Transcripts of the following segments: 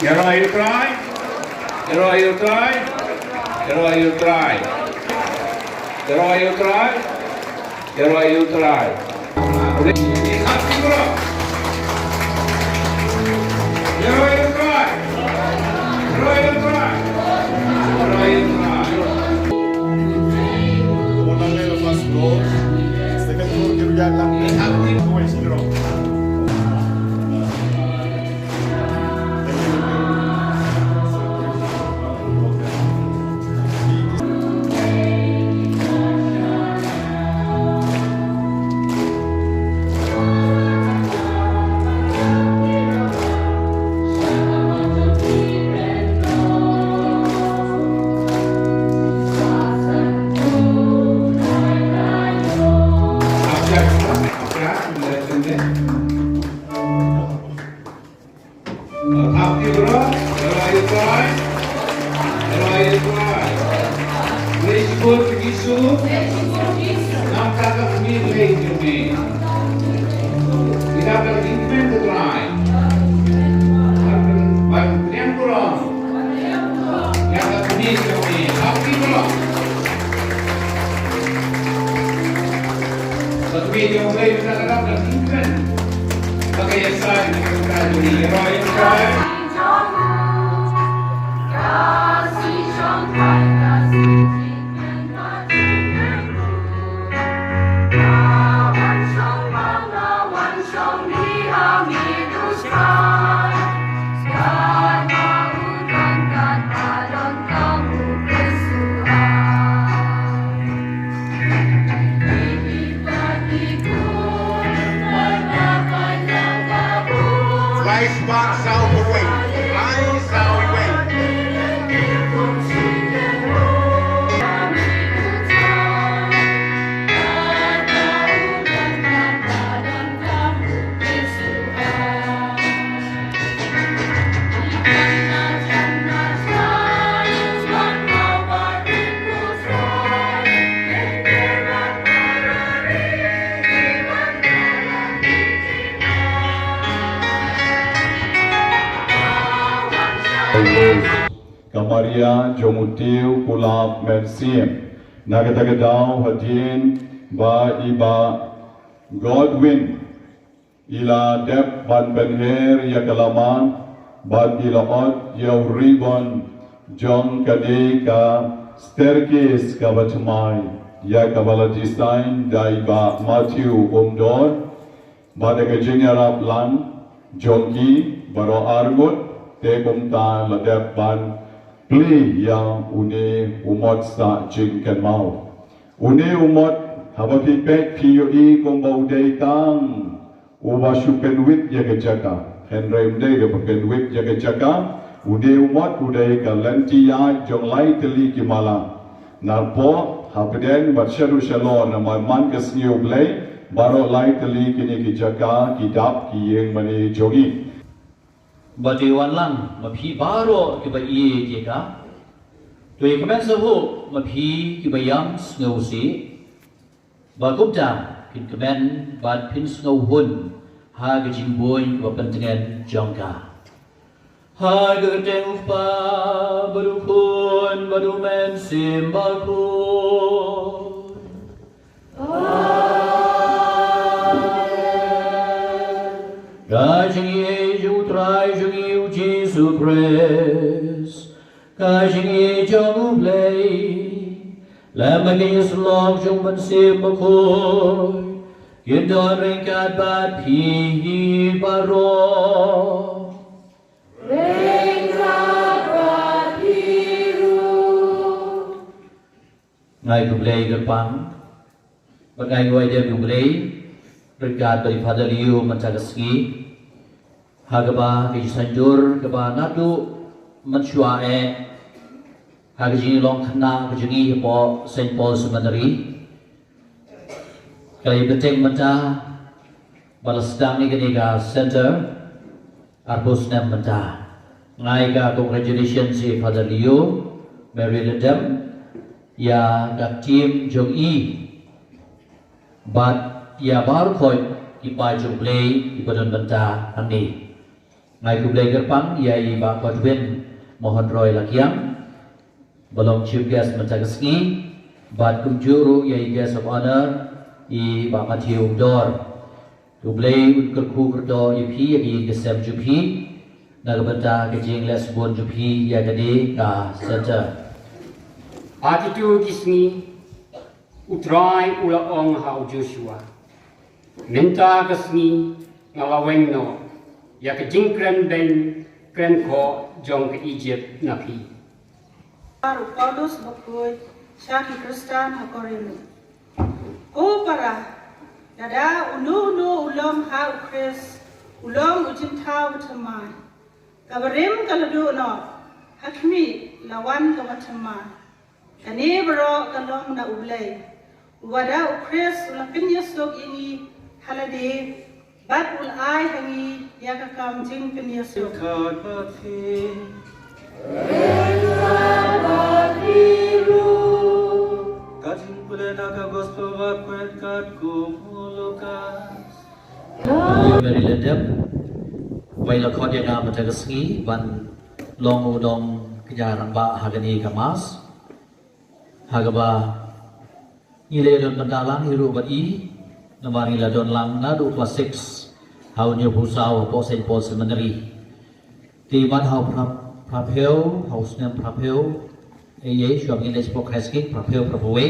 Yellow, you try. Yellow, you try. Yellow, you try. Yellow, you try. Yellow, you try. Happy bro. Yellow, you try. Yellow, you try. Yellow, you try. Unang ngayon first floor. Second floor, kiruyan lang. Happy. Tuway siguro. Happy bro, Yellow, you try. Yellow, you try. Please go to Gisu. Now kakak me late to me. Kita berhenti to try. Yang kurang. Yang me to me. Happy bro. Satu video mulai kita kadang berhenti. Pakai yang saya dengan kali Yellow, you try. Rice box out the way. Rice out the way. Kamaria Jomutiu Kulab Mersim Nagatagadaw Hadin Ba Iba Godwin Ila Dep Ban Benher Yakalaman Ban Ilaot Yaw Ribon Jong Kadeka Staircase Kabatumay Yakabalatistain Daiba Matthew Umdor Badagajing Arab Lan Jongki Baro Argut Te kumta ladep ban pli yang une umot sa jing kan mau une umot habati pek PUE kumbau day tang uba shupen wit ya kejaka henrem day ke pen wit ya kejaka une umot udai ka lanti ya jong lai teli kimala narpo habden batsharu shalon na man kasniu play baro lai teli kini kejaka kidap kiyeng mani jogi Batiwan lang mapi baro kibai jeka Doi kemen sahu mapi kibayam ngausi Bagupta pin kemen bad pin ngauhun ha gejimboy wa pentengen jangka Ha gedeng pa badukun badumen sim bakun Gajing trai jungi Jesu Christ Kajing jong play Lamagin slong jong mansim bakoy Yendon ringkat bat pi baro Ringkat bat piru Ngai kublay gepang Bagai goi dia kublay Ringkat daripada liu mencagaski Hagaba kisanjur kaba nadu mencuae hagji long khna kajungi po Saint Paul Seminary kali beteng menta balasdang ni keniga center arbus nem menta ngai ka congratulations si Father Leo Mary Ledem ya ka team jong i but ya bar khoi ki pa jong play ipadon menta angni Ngai ku blai gerpang yai ba Godwin mohon roy lakiam belum chief guest mencagasngi bat kumjuru yai guest of honor I ba Matthew Dor ku blai unkerku kerdo yupi yagi gesem jupi nagbenta kejing lesbon jupi ya jadi ka center Attitude isni utrai ula ong hau Joshua. Minta kasni ngalaweng no ya kejing kren ben kren ko jong ke Egypt napi. Paulus bakoi syaki Kristan hakorinu. O para dada ulu ulom ha ukris ulom ujim tau tamai. Kabarim kaladu no hakmi lawan kawatamai. Kani bro kalong na ublay. Wada ukris ulapin yasog ini halade bat ulay hangi yakakam jing pin yasog. Very ledep Wai lakon yang ngam mencagasngi ban long udong kejaran ba hagani kamas Hagaba nilai don pendalang hiru bat I namar nilai don lang nadu kelas 6 hau nyu pusau po sen po seminary ti man hau prapeu hau snem prapeu ye syuam nilai spok hesking prapeu prapawe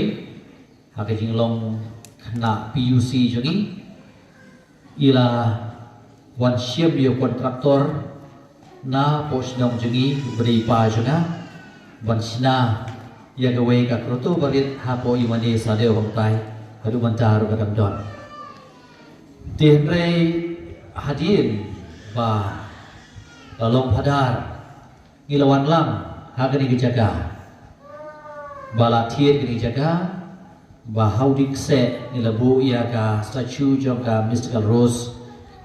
hagajing long kena PUC jogi ila wan siap dia kontraktor na pos nong jogi beri pa jona ban sina ya gawe ka kroto barit hapo imani sadeo hongtai hadu mantar kadam don tinre hadin ba lalong padar ngilawan lang hagani gejaga bala tien gini jaga ba haudik se nilabu ia ka statue jong ka mystical rose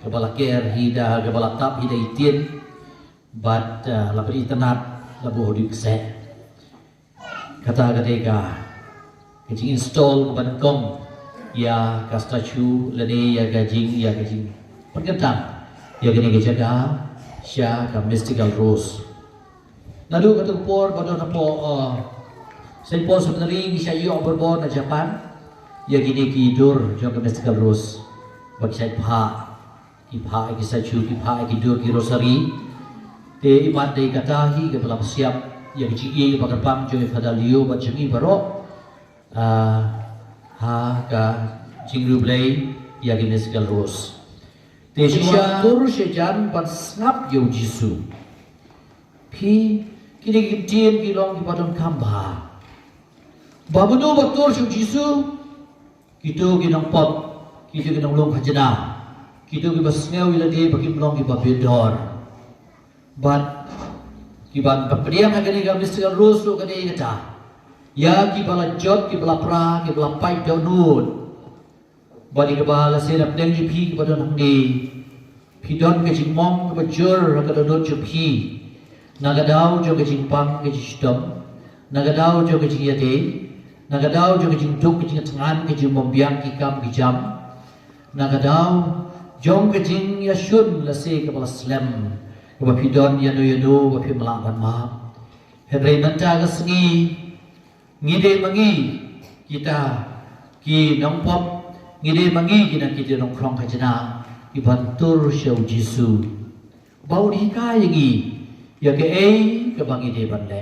ka bala ker hida ka bala tap hida itin bat lapri tanat labu haudik se kata ketika kecing install kepada kom ya ka statue lani ya gajing perkentang ya gini gejaga sya ka mystical rose nadu kata por pada napo Saint Paul sebenarnya bisa yuk berbon na Japan ya gini kidur jong ka mystical rose bagi saya ki statue ki kidur ki rosary te iman dei katahi ke dalam siap ya kecil pagarpam jong fadalio bat jemi baro ha ka jingru blai ya ki mystical rose te sya tur sejan ban snap yo jisu pi kini gimtien ki long ki padon kamba babudo batur syu jisu kito ginang pot kito ginang long khajana kito ki basngeu ilade bagi long ki babedor ban kiban pepediam agani ga mystical rose lo kani kata ya ki bala jot ki bala pra ki bala pai donun bani ke bala serap deng ji pi ki badon hangdi pidon ke jingmong ke bajur ka donun ju pi nagadau jo ke jingpang ke jisdom nagadau jo ke jiyade nagadau jo ke jingduk ke jingangan ke jimombiang ki kam ki jam nagadau jong ke jing yasun lase ke bala slam Bapidon yano bapi melawan ma. Henry nanta kesni ngide mangi kita ki nongpop ngide mangi kita nongkrong kajana ibantur syau jisu. Bau dikai lagi ya ke ke bangi de bande.